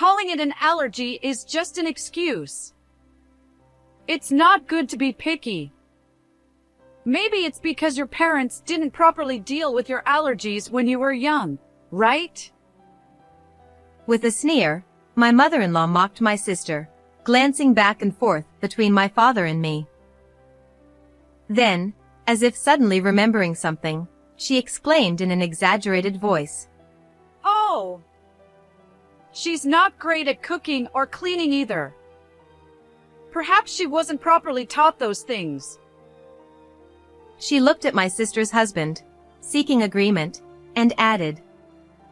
calling it an allergy is just an excuse. It's not good to be picky. Maybe it's because your parents didn't properly deal with your allergies when you were young, right? With a sneer, my mother-in-law mocked my sister, glancing back and forth between my father and me. Then, as if suddenly remembering something, she exclaimed in an exaggerated voice, "Oh! She's not great at cooking or cleaning either. Perhaps she wasn't properly taught those things." She looked at my sister's husband, seeking agreement, and added,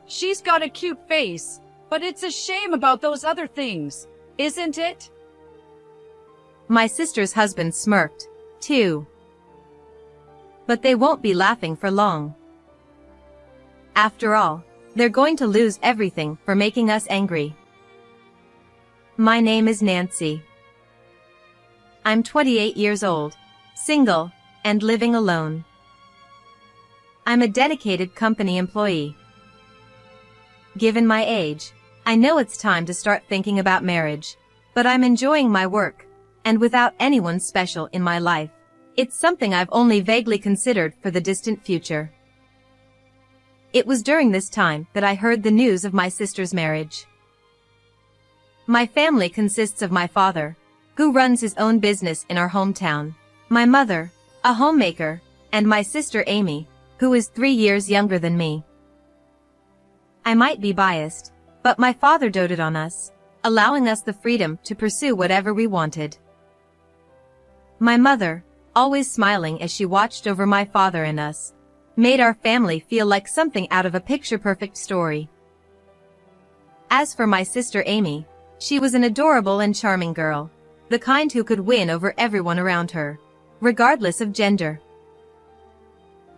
"She's got a cute face, but it's a shame about those other things, isn't it?" My sister's husband smirked, too. But they won't be laughing for long. After all, they're going to lose everything for making us angry. My name is Nancy. I'm 28 years old, single, and living alone. I'm a dedicated company employee. Given my age, I know it's time to start thinking about marriage, but I'm enjoying my work, and without anyone special in my life, it's something I've only vaguely considered for the distant future. It was during this time that I heard the news of my sister's marriage. My family consists of my father, who runs his own business in our hometown, my mother, a homemaker, and my sister Amy, who is 3 years younger than me. I might be biased, but my father doted on us, allowing us the freedom to pursue whatever we wanted. My mother, always smiling as she watched over my father and us, made our family feel like something out of a picture-perfect story. As for my sister Amy, she was an adorable and charming girl, the kind who could win over everyone around her, regardless of gender.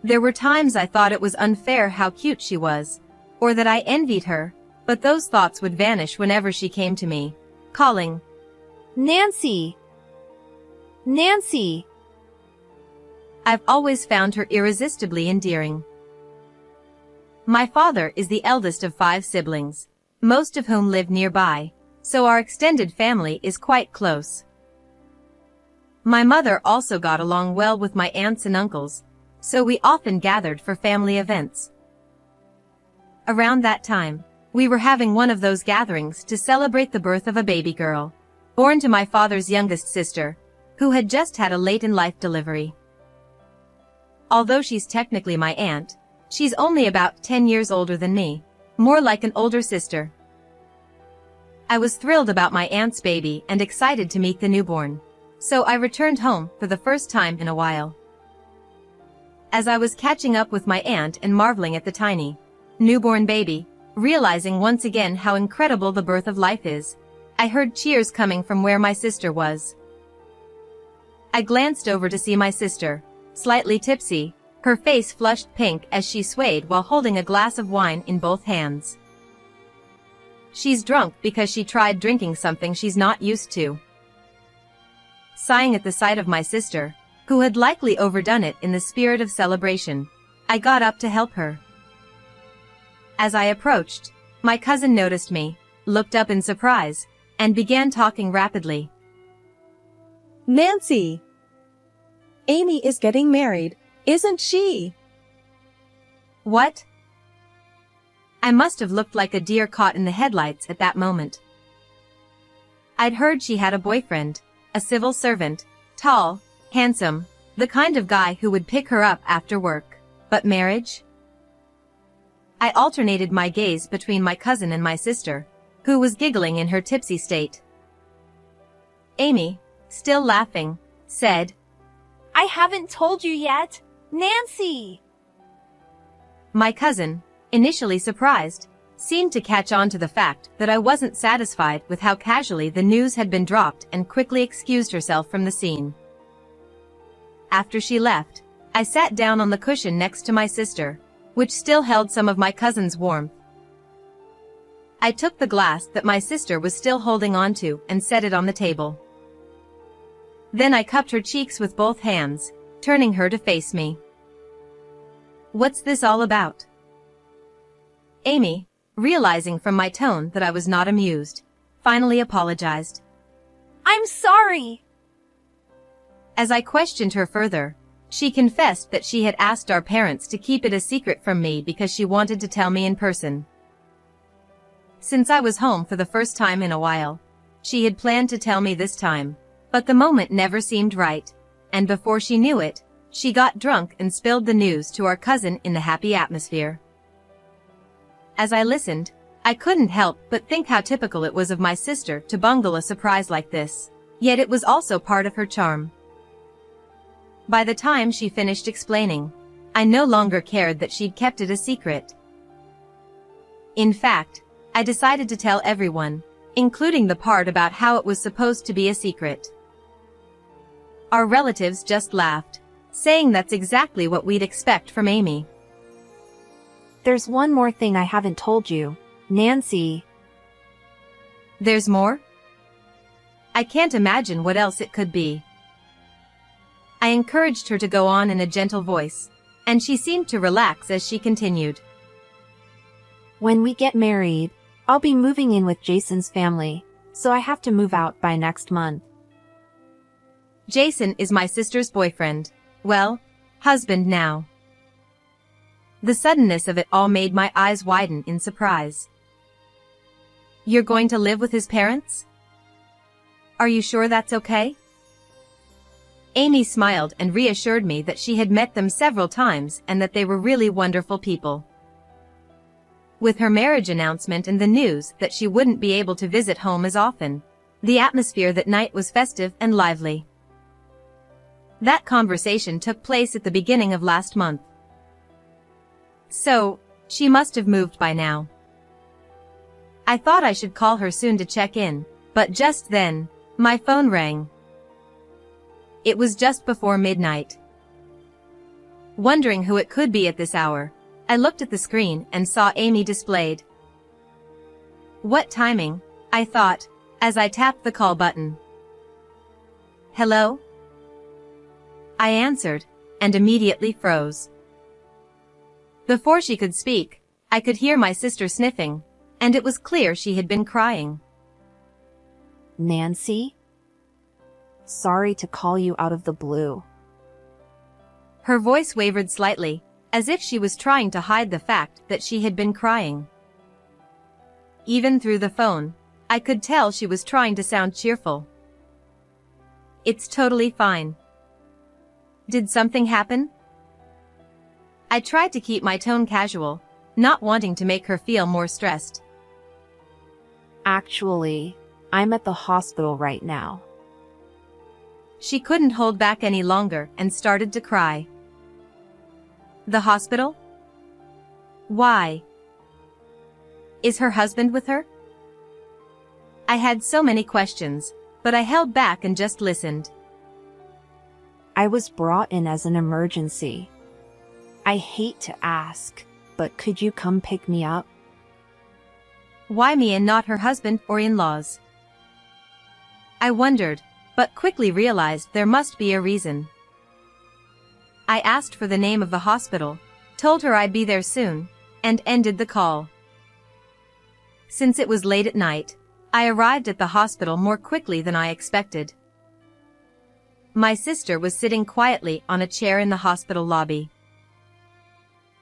There were times I thought it was unfair how cute she was, or that I envied her, but those thoughts would vanish whenever she came to me, calling, "Nancy! Nancy!" I've always found her irresistibly endearing. My father is the eldest of 5 siblings, most of whom live nearby, so our extended family is quite close. My mother also got along well with my aunts and uncles, so we often gathered for family events. Around that time, we were having one of those gatherings to celebrate the birth of a baby girl, born to my father's youngest sister, who had just had a late-in-life delivery. Although she's technically my aunt, she's only about 10 years older than me, more like an older sister. I was thrilled about my aunt's baby and excited to meet the newborn, so I returned home for the first time in a while. As I was catching up with my aunt and marveling at the tiny, newborn baby, realizing once again how incredible the birth of life is, I heard cheers coming from where my sister was. I glanced over to see my sister, slightly tipsy, her face flushed pink as she swayed while holding a glass of wine in both hands. She's drunk because she tried drinking something she's not used to. Sighing at the sight of my sister, who had likely overdone it in the spirit of celebration, I got up to help her. As I approached, my cousin noticed me, looked up in surprise, and began talking rapidly. "Nancy! Amy is getting married, isn't she?" What? I must have looked like a deer caught in the headlights at that moment. I'd heard she had a boyfriend, a civil servant, tall, handsome, the kind of guy who would pick her up after work. But marriage? I alternated my gaze between my cousin and my sister, who was giggling in her tipsy state. Amy, still laughing, said, "I haven't told you yet, Nancy!" My cousin, initially surprised, seemed to catch on to the fact that I wasn't satisfied with how casually the news had been dropped and quickly excused herself from the scene. After she left, I sat down on the cushion next to my sister, which still held some of my cousin's warmth. I took the glass that my sister was still holding onto and set it on the table. Then I cupped her cheeks with both hands, turning her to face me. "What's this all about?" Amy, realizing from my tone that I was not amused, finally apologized. I'm sorry. As I questioned her further, she confessed that she had asked our parents to keep it a secret from me because she wanted to tell me in person. Since I was home for the first time in a while, she had planned to tell me this time, but the moment never seemed right, and before she knew it, she got drunk and spilled the news to our cousin in the happy atmosphere. As I listened, I couldn't help but think how typical it was of my sister to bungle a surprise like this, yet it was also part of her charm. By the time she finished explaining, I no longer cared that she'd kept it a secret. In fact, I decided to tell everyone, including the part about how it was supposed to be a secret. Our relatives just laughed, saying that's exactly what we'd expect from Amy. There's one more thing I haven't told you, Nancy. There's more? I can't imagine what else it could be. I encouraged her to go on in a gentle voice, and she seemed to relax as she continued. When we get married, I'll be moving in with Jason's family, so I have to move out by next month. Jason is my sister's boyfriend. Well, husband now. The suddenness of it all made my eyes widen in surprise. You're going to live with his parents? Are you sure that's okay? Amy smiled and reassured me that she had met them several times and that they were really wonderful people. With her marriage announcement and the news that she wouldn't be able to visit home as often, the atmosphere that night was festive and lively. That conversation took place at the beginning of last month. So, she must have moved by now. I thought I should call her soon to check in, but just then, my phone rang. It was just before midnight. Wondering who it could be at this hour, I looked at the screen and saw Amy displayed. What timing, I thought, as I tapped the call button. Hello? I answered, and immediately froze. Before she could speak, I could hear my sister sniffing, and it was clear she had been crying. Nancy? Sorry to call you out of the blue. Her voice wavered slightly, as if she was trying to hide the fact that she had been crying. Even through the phone, I could tell she was trying to sound cheerful. It's totally fine. Did something happen? I tried to keep my tone casual, not wanting to make her feel more stressed. Actually, I'm at the hospital right now. She couldn't hold back any longer and started to cry. The hospital? Why? Is her husband with her? I had so many questions, but I held back and just listened. I was brought in as an emergency. I hate to ask, but could you come pick me up? Why me and not her husband or in-laws? I wondered, but quickly realized there must be a reason. I asked for the name of the hospital, told her I'd be there soon, and ended the call. Since it was late at night, I arrived at the hospital more quickly than I expected. My sister was sitting quietly on a chair in the hospital lobby.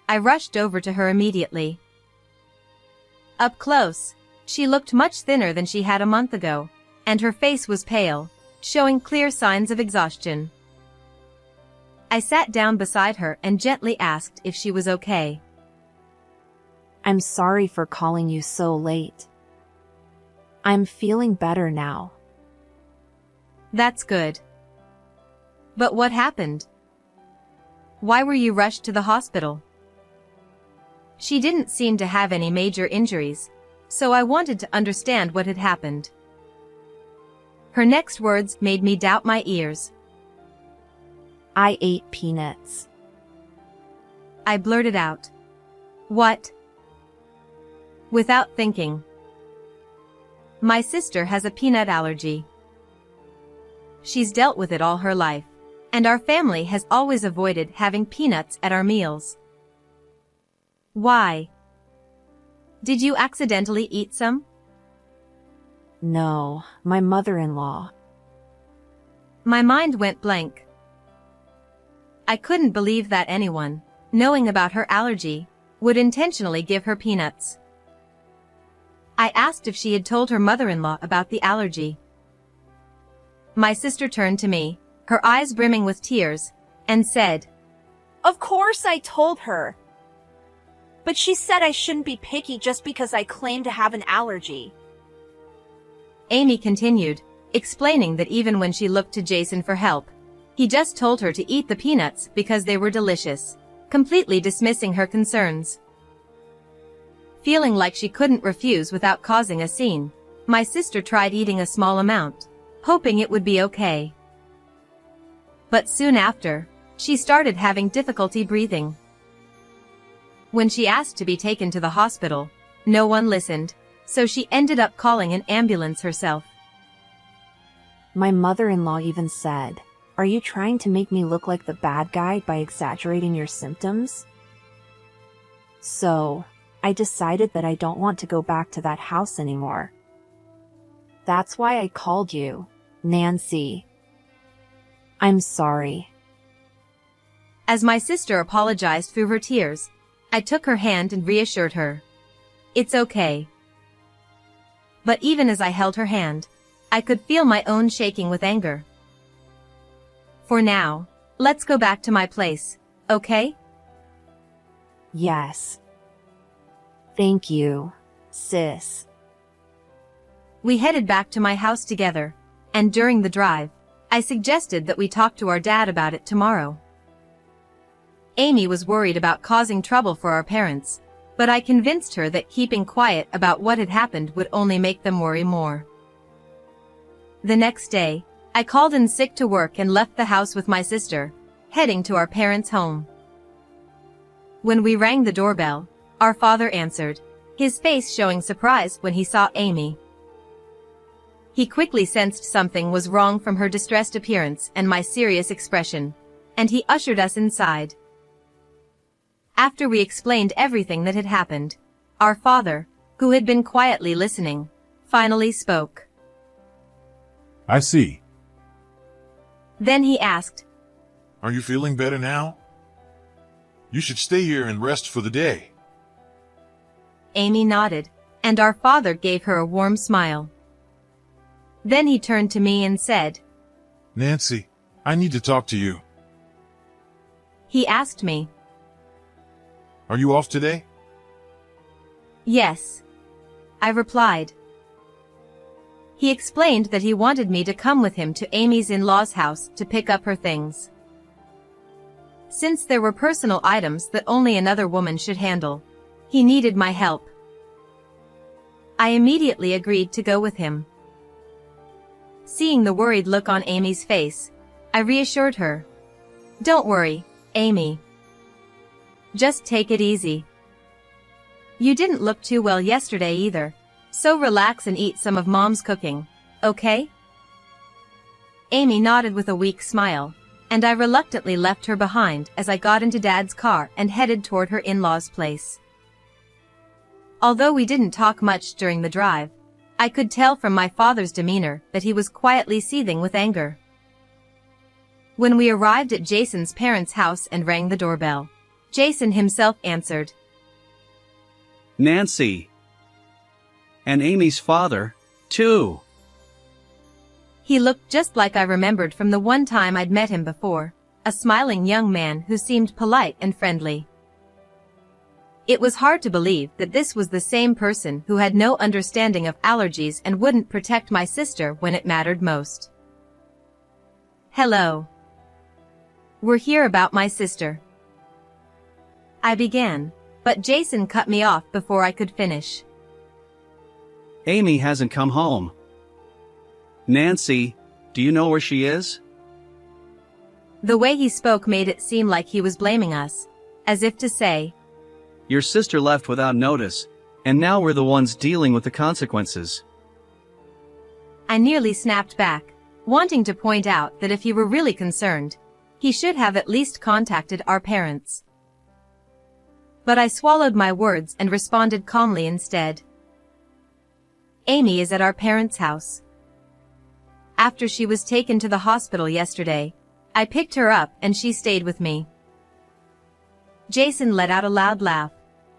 I rushed over to her immediately. Up close, she looked much thinner than she had a month ago, and her face was pale, showing clear signs of exhaustion. I sat down beside her and gently asked if she was okay. I'm sorry for calling you so late. I'm feeling better now. That's good. But what happened? Why were you rushed to the hospital? She didn't seem to have any major injuries, so I wanted to understand what had happened. Her next words made me doubt my ears. I ate peanuts. I blurted out. What? Without thinking. My sister has a peanut allergy. She's dealt with it all her life, and our family has always avoided having peanuts at our meals. Why? Did you accidentally eat some? No, my mother-in-law. My mind went blank. I couldn't believe that anyone, knowing about her allergy, would intentionally give her peanuts. I asked if she had told her mother-in-law about the allergy. My sister turned to me, her eyes brimming with tears, and said, Of course I told her. But she said I shouldn't be picky just because I claim to have an allergy. Amy continued, explaining that even when she looked to Jason for help, he just told her to eat the peanuts because they were delicious, completely dismissing her concerns. Feeling like she couldn't refuse without causing a scene, my sister tried eating a small amount, hoping it would be okay. But soon after, she started having difficulty breathing. When she asked to be taken to the hospital, no one listened, so she ended up calling an ambulance herself. My mother-in-law even said, Are you trying to make me look like the bad guy by exaggerating your symptoms? So, I decided that I don't want to go back to that house anymore. That's why I called you, Nancy. I'm sorry. As my sister apologized through her tears, I took her hand and reassured her. It's okay. But even as I held her hand, I could feel my own shaking with anger. For now, let's go back to my place, okay? Yes. Thank you, sis. We headed back to my house together, and during the drive, I suggested that we talk to our dad about it tomorrow. Amy was worried about causing trouble for our parents, but I convinced her that keeping quiet about what had happened would only make them worry more. The next day, I called in sick to work and left the house with my sister, heading to our parents' home. When we rang the doorbell, our father answered, his face showing surprise when he saw Amy. He quickly sensed something was wrong from her distressed appearance and my serious expression, and he ushered us inside. After we explained everything that had happened, our father, who had been quietly listening, finally spoke. I see. Then he asked, Are you feeling better now? You should stay here and rest for the day. Amy nodded, and our father gave her a warm smile. Then he turned to me and said, Nancy, I need to talk to you. He asked me, Are you off today? Yes. I replied. He explained that he wanted me to come with him to Amy's in-laws' house to pick up her things. Since there were personal items that only another woman should handle, he needed my help. I immediately agreed to go with him. Seeing the worried look on Amy's face, I reassured her. Don't worry, Amy. Just take it easy. You didn't look too well yesterday either, so relax and eat some of Mom's cooking, okay? Amy nodded with a weak smile, and I reluctantly left her behind as I got into Dad's car and headed toward her in-laws' place. Although we didn't talk much during the drive, I could tell from my father's demeanor that he was quietly seething with anger. When we arrived at Jason's parents' house and rang the doorbell, Jason himself answered. Nancy. And Amy's father, too. He looked just like I remembered from the one time I'd met him before, a smiling young man who seemed polite and friendly. It was hard to believe that this was the same person who had no understanding of allergies and wouldn't protect my sister when it mattered most. Hello. We're here about my sister. I began, but Jason cut me off before I could finish. Amy hasn't come home. Nancy, do you know where she is? The way he spoke made it seem like he was blaming us, as if to say, Your sister left without notice, and now we're the ones dealing with the consequences. I nearly snapped back, wanting to point out that if he were really concerned, he should have at least contacted our parents. But I swallowed my words and responded calmly instead. Amy is at our parents' house. After she was taken to the hospital yesterday, I picked her up and she stayed with me. Jason let out a loud laugh,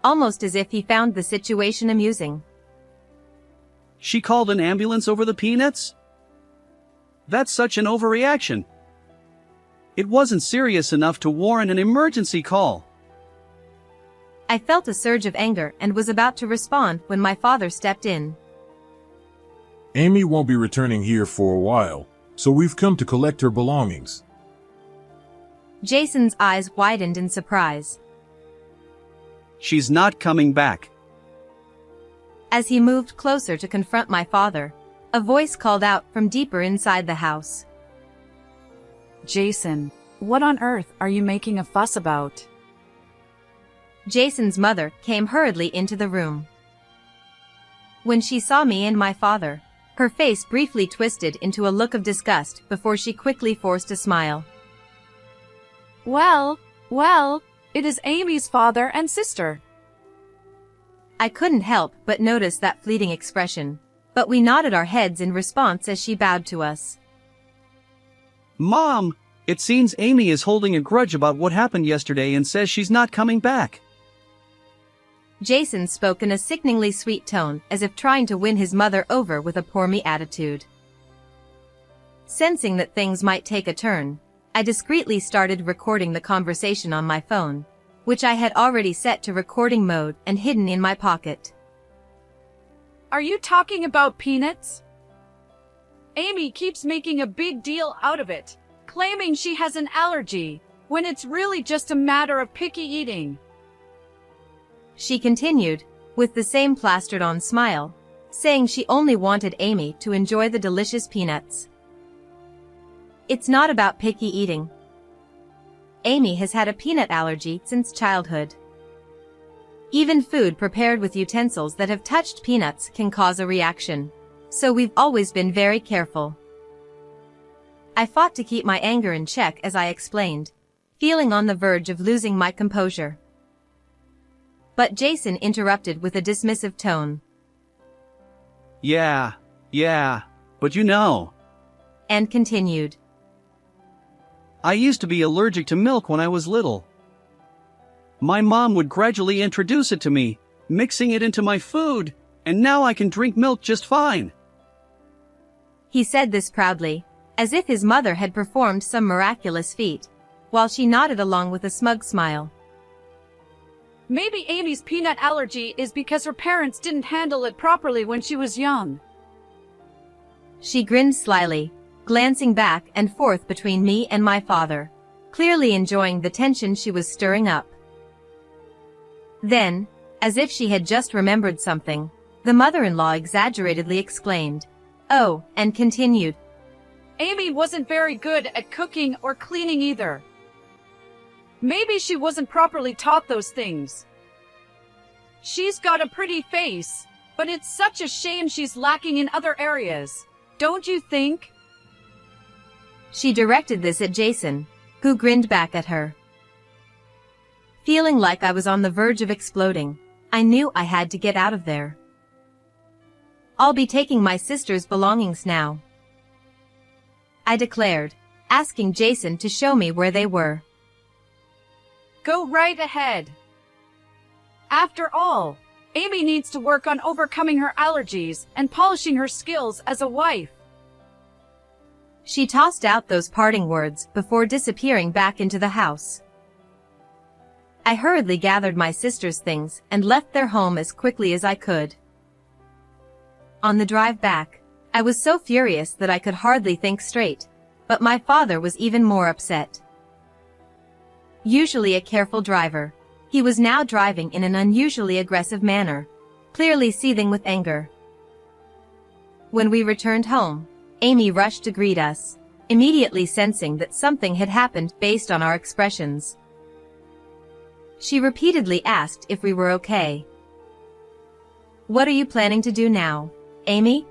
almost as if he found the situation amusing. She called an ambulance over the peanuts? That's such an overreaction. It wasn't serious enough to warrant an emergency call. I felt a surge of anger and was about to respond when my father stepped in. Amy won't be returning here for a while, so we've come to collect her belongings. Jason's eyes widened in surprise. She's not coming back. As he moved closer to confront my father, a voice called out from deeper inside the house. Jason, what on earth are you making a fuss about? Jason's mother came hurriedly into the room. When she saw me and my father, her face briefly twisted into a look of disgust before she quickly forced a smile. Well, it is Amy's father and sister. I couldn't help but notice that fleeting expression, but we nodded our heads in response as she bowed to us. Mom, it seems Amy is holding a grudge about what happened yesterday and says she's not coming back. Jason spoke in a sickeningly sweet tone, as if trying to win his mother over with a poor-me attitude. Sensing that things might take a turn, I discreetly started recording the conversation on my phone, which I had already set to recording mode and hidden in my pocket. Are you talking about peanuts? Amy keeps making a big deal out of it, claiming she has an allergy, when it's really just a matter of picky eating. She continued, with the same plastered-on smile, saying she only wanted Amy to enjoy the delicious peanuts. It's not about picky eating. Amy has had a peanut allergy since childhood. Even food prepared with utensils that have touched peanuts can cause a reaction, so we've always been very careful. I fought to keep my anger in check as I explained, feeling on the verge of losing my composure. But Jason interrupted with a dismissive tone. Yeah, but you know. And continued. I used to be allergic to milk when I was little. My mom would gradually introduce it to me, mixing it into my food, and now I can drink milk just fine. He said this proudly, as if his mother had performed some miraculous feat, while she nodded along with a smug smile. Maybe Amy's peanut allergy is because her parents didn't handle it properly when she was young. She grinned slyly, glancing back and forth between me and my father, clearly enjoying the tension she was stirring up. Then, as if she had just remembered something, the mother-in-law exaggeratedly exclaimed, "Oh," and continued. Amy wasn't very good at cooking or cleaning either. Maybe she wasn't properly taught those things. She's got a pretty face, but it's such a shame she's lacking in other areas, don't you think? She directed this at Jason, who grinned back at her. Feeling like I was on the verge of exploding, I knew I had to get out of there. I'll be taking my sister's belongings now, I declared, asking Jason to show me where they were. Go right ahead. After all, Amy needs to work on overcoming her allergies and polishing her skills as a wife. She tossed out those parting words before disappearing back into the house. I hurriedly gathered my sister's things and left their home as quickly as I could. On the drive back, I was so furious that I could hardly think straight, but my father was even more upset. Usually a careful driver, he was now driving in an unusually aggressive manner, clearly seething with anger. When we returned home, Amy rushed to greet us, immediately sensing that something had happened based on our expressions. She repeatedly asked if we were okay. "What are you planning to do now, Amy?"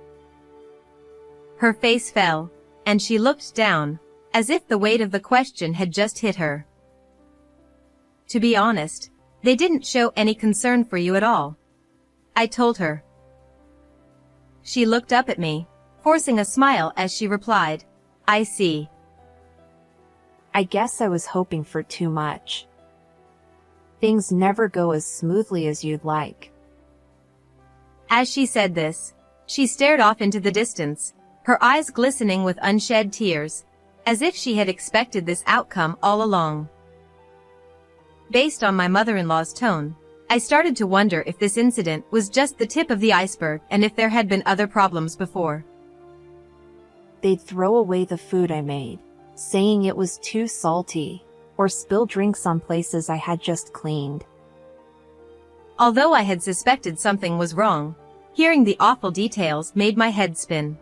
Her face fell, and she looked down, as if the weight of the question had just hit her. To be honest, They didn't show any concern for you at all, I told her. She looked up at me, forcing a smile as she replied, I see. I guess I was hoping for too much. Things never go as smoothly as you'd like. As she said this, she stared off into the distance, her eyes glistening with unshed tears, as if she had expected this outcome all along. Based on my mother-in-law's tone, I started to wonder if this incident was just the tip of the iceberg and if there had been other problems before. They'd throw away the food I made, saying it was too salty, or spill drinks on places I had just cleaned. Although I had suspected something was wrong, hearing the awful details made my head spin.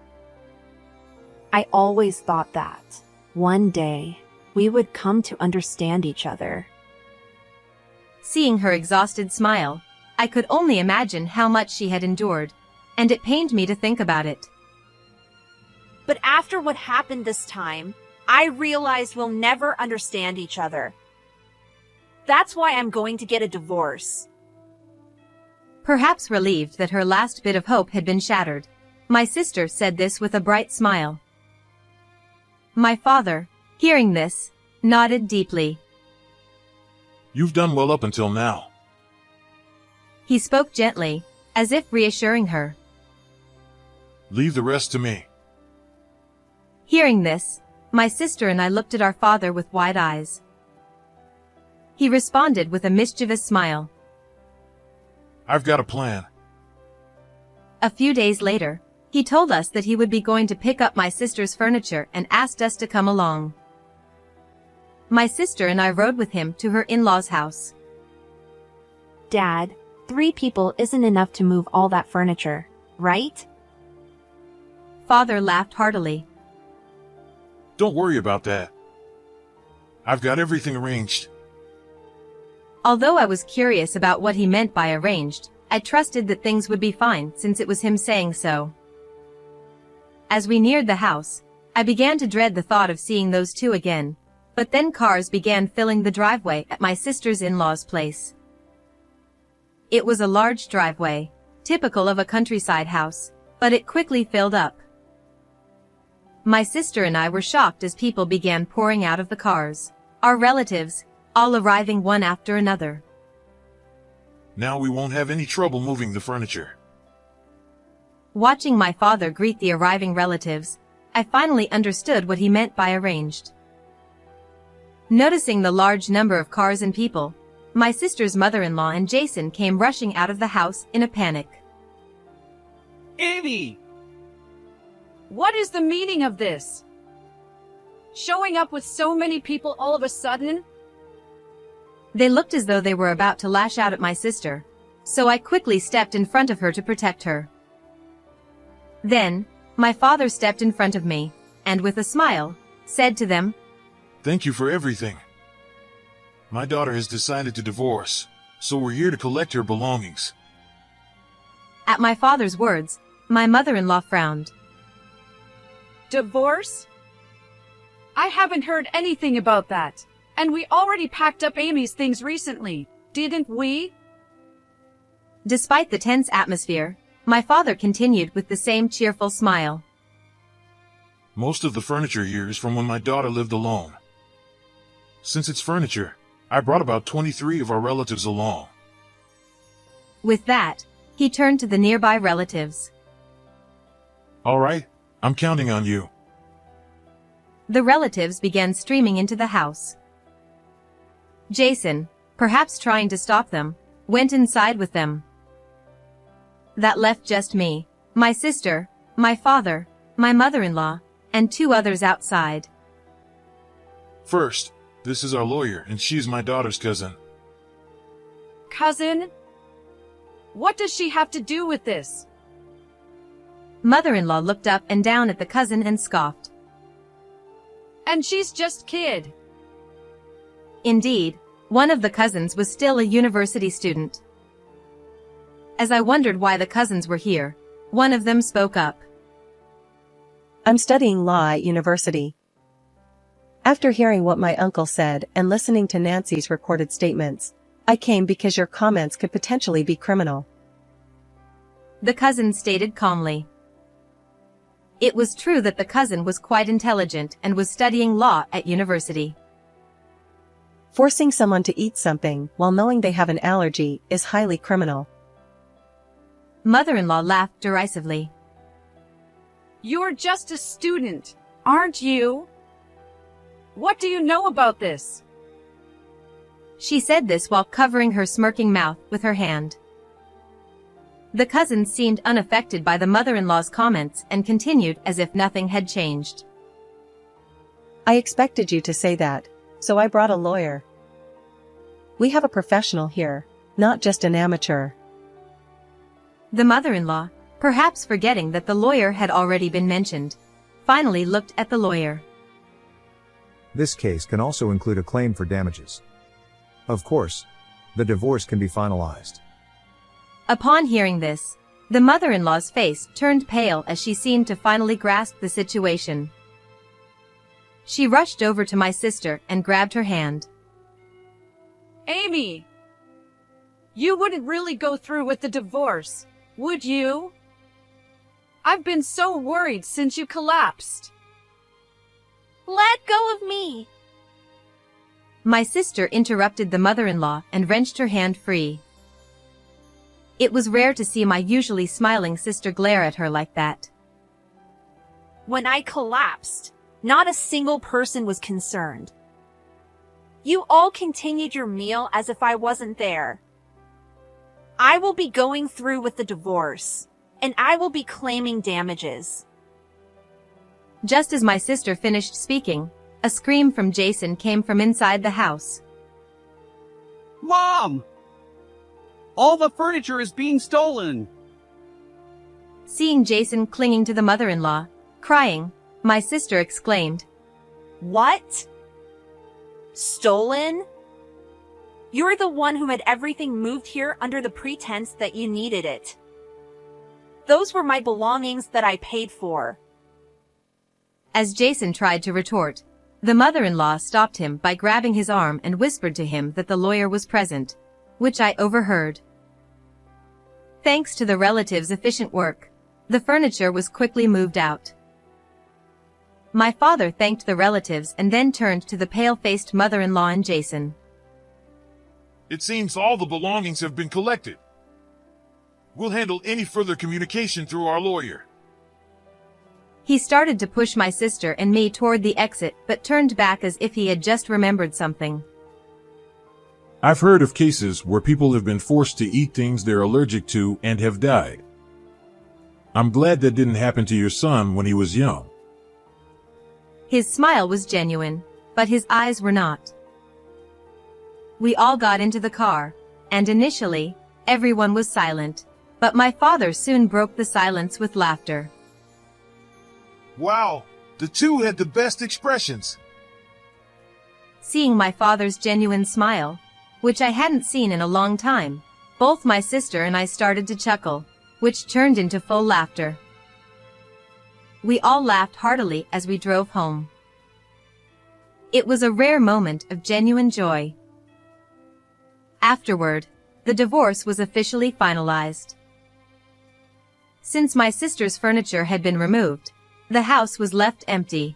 I always thought that, one day, we would come to understand each other. Seeing her exhausted smile, I could only imagine how much she had endured, and it pained me to think about it. But after what happened this time, I realized we'll never understand each other. That's why I'm going to get a divorce. Perhaps relieved that her last bit of hope had been shattered, my sister said this with a bright smile. My father, hearing this, nodded deeply. You've done well up until now. He spoke gently, as if reassuring her. Leave the rest to me. Hearing this, my sister and I looked at our father with wide eyes. He responded with a mischievous smile. I've got a plan. A few days later, he told us that he would be going to pick up my sister's furniture and asked us to come along. My sister and I rode with him to her in-laws' house. Dad, 3 people isn't enough to move all that furniture, right? Father laughed heartily. Don't worry about that. I've got everything arranged. Although I was curious about what he meant by arranged, I trusted that things would be fine since it was him saying so. As we neared the house, I began to dread the thought of seeing those two again, but then cars began filling the driveway at my sister's in-laws' place. It was a large driveway, typical of a countryside house, but it quickly filled up. My sister and I were shocked as people began pouring out of the cars, our relatives, all arriving one after another. Now we won't have any trouble moving the furniture. Watching my father greet the arriving relatives, I finally understood what he meant by arranged. Noticing the large number of cars and people, my sister's mother-in-law and Jason came rushing out of the house in a panic. Amy! What is the meaning of this? Showing up with so many people all of a sudden? They looked as though they were about to lash out at my sister, so I quickly stepped in front of her to protect her. Then, my father stepped in front of me, and with a smile, said to them, Thank you for everything. My daughter has decided to divorce, so we're here to collect her belongings. At my father's words, my mother-in-law frowned. Divorce? I haven't heard anything about that. And we already packed up Amy's things recently, didn't we? Despite the tense atmosphere, my father continued with the same cheerful smile. Most of the furniture here is from when my daughter lived alone. Since it's furniture, I brought about 23 of our relatives along. With that, he turned to the nearby relatives. All right, I'm counting on you. The relatives began streaming into the house. Jason, perhaps trying to stop them, went inside with them. That left just me, my sister, my father, my mother-in-law, and 2 others outside. First, this is our lawyer, and she's my daughter's cousin. Cousin? What does she have to do with this? Mother-in-law looked up and down at the cousin and scoffed. And she's just kid. Indeed, one of the cousins was still a university student. As I wondered why the cousins were here, one of them spoke up. I'm studying law at university. After hearing what my uncle said and listening to Nancy's recorded statements, I came because your comments could potentially be criminal. The cousin stated calmly. It was true that the cousin was quite intelligent and was studying law at university. Forcing someone to eat something while knowing they have an allergy is highly criminal. Mother-in-law laughed derisively. You're just a student, aren't you? What do you know about this? She said this while covering her smirking mouth with her hand. The cousin seemed unaffected by the mother-in-law's comments and continued as if nothing had changed. I expected you to say that, so I brought a lawyer. We have a professional here, not just an amateur. The mother-in-law, perhaps forgetting that the lawyer had already been mentioned, finally looked at the lawyer. This case can also include a claim for damages. Of course, the divorce can be finalized. Upon hearing this, the mother-in-law's face turned pale as she seemed to finally grasp the situation. She rushed over to my sister and grabbed her hand. Amy! You wouldn't really go through with the divorce, would you? I've been so worried since you collapsed. Let go of me! My sister interrupted the mother-in-law and wrenched her hand free. It was rare to see my usually smiling sister glare at her like that. When I collapsed, not a single person was concerned. You all continued your meal as if I wasn't there. I will be going through with the divorce, and I will be claiming damages. Just as my sister finished speaking, a scream from Jason came from inside the house. Mom! All the furniture is being stolen! Seeing Jason clinging to the mother-in-law, crying, my sister exclaimed, What? Stolen? You're the one who had everything moved here under the pretense that you needed it. Those were my belongings that I paid for. As Jason tried to retort, the mother-in-law stopped him by grabbing his arm and whispered to him that the lawyer was present, which I overheard. Thanks to the relatives' efficient work, the furniture was quickly moved out. My father thanked the relatives and then turned to the pale-faced mother-in-law and Jason. It seems all the belongings have been collected. We'll handle any further communication through our lawyer. He started to push my sister and me toward the exit but turned back as if he had just remembered something. I've heard of cases where people have been forced to eat things they're allergic to and have died. I'm glad that didn't happen to your son when he was young. His smile was genuine, but his eyes were not. We all got into the car, and initially, everyone was silent, but my father soon broke the silence with laughter. Wow, the two had the best expressions. Seeing my father's genuine smile, which I hadn't seen in a long time, both my sister and I started to chuckle, which turned into full laughter. We all laughed heartily as we drove home. It was a rare moment of genuine joy. Afterward, the divorce was officially finalized. Since my sister's furniture had been removed, the house was left empty.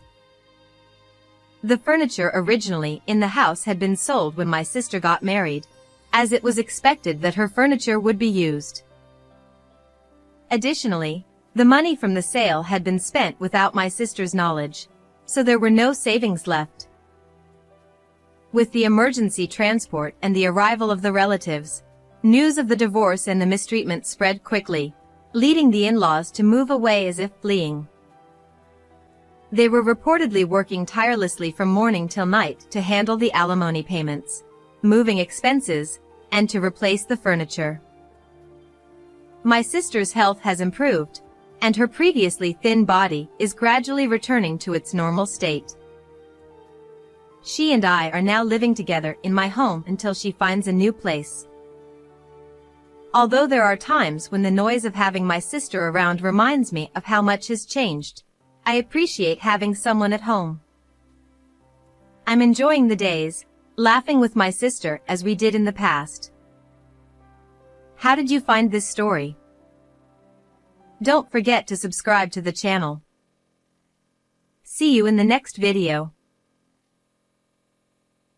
The furniture originally in the house had been sold when my sister got married, as it was expected that her furniture would be used. Additionally, the money from the sale had been spent without my sister's knowledge, so there were no savings left. With the emergency transport and the arrival of the relatives, news of the divorce and the mistreatment spread quickly, leading the in-laws to move away as if fleeing. They were reportedly working tirelessly from morning till night to handle the alimony payments, moving expenses, and to replace the furniture. My sister's health has improved, and her previously thin body is gradually returning to its normal state. She and I are now living together in my home until she finds a new place. Although there are times when the noise of having my sister around reminds me of how much has changed, I appreciate having someone at home. I'm enjoying the days, laughing with my sister as we did in the past. How did you find this story? Don't forget to subscribe to the channel. See you in the next video.